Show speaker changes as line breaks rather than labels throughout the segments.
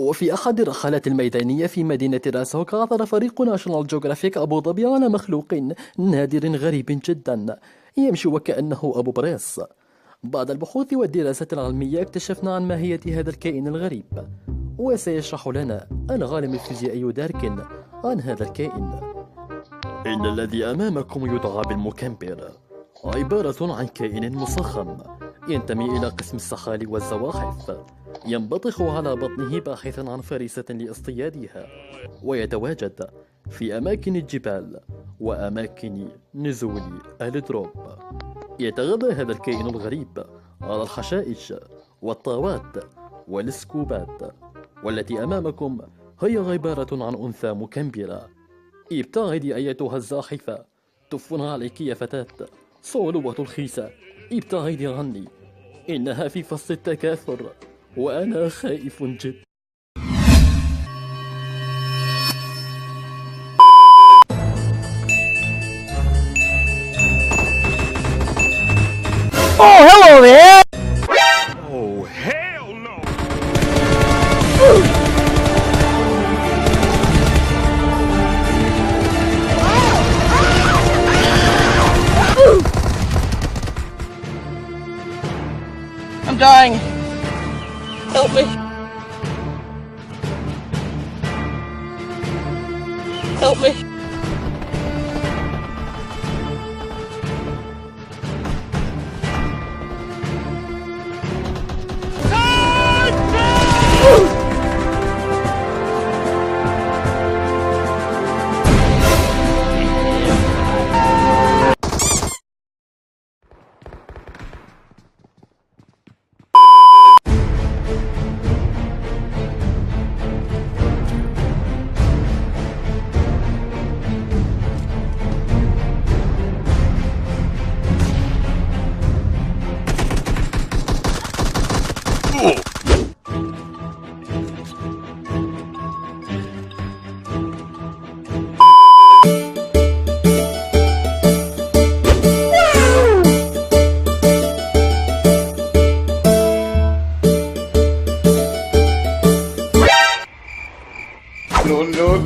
وفي أحد الرحلات الميدانية في مدينة راسوك عثر فريق ناشونال جيوغرافيك أبو ظبي على مخلوق نادر غريب جدا يمشي وكأنه أبو بريس. بعد البحوث والدراسات العلمية اكتشفنا عن ماهية هذا الكائن الغريب، وسيشرح لنا العالم الفيزيائي داركن عن هذا الكائن. إن الذي أمامكم يدعى بالمكمبر، عبارة عن كائن مصخم ينتمي إلى قسم السحالي والزواحف، ينبطح على بطنه باحثا عن فريسة لاصطيادها، ويتواجد في أماكن الجبال وأماكن نزول الدروب. يتغذى هذا الكائن الغريب على الحشائش والطاوات والسكوبات، والتي أمامكم هي عبارة عن أنثى مكمبرة. ابتعدي أيتها الزاحفة، تف عليك يا فتاة صعلوة الخيسة، ابتعدي عني، إنها في فصل التكاثر وأنا خائف جدا.
Oh, hello there!
Oh, hell no!
I'm dying. Help me. Help me.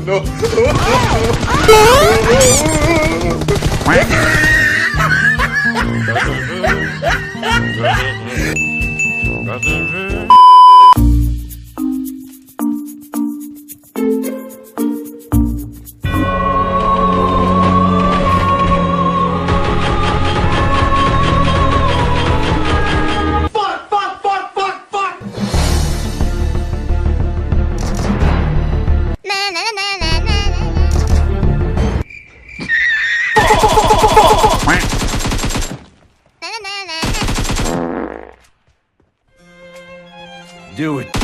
No.
Do it.
No.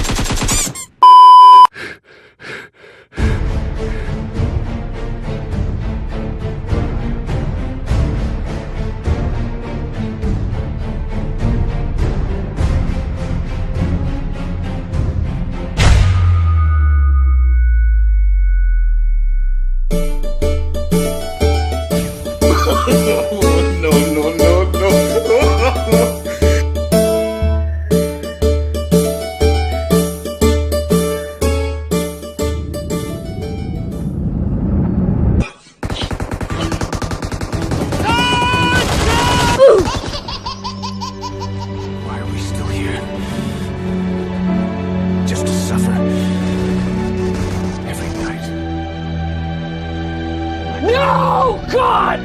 Why are we still here? Just to suffer every night.
No! God!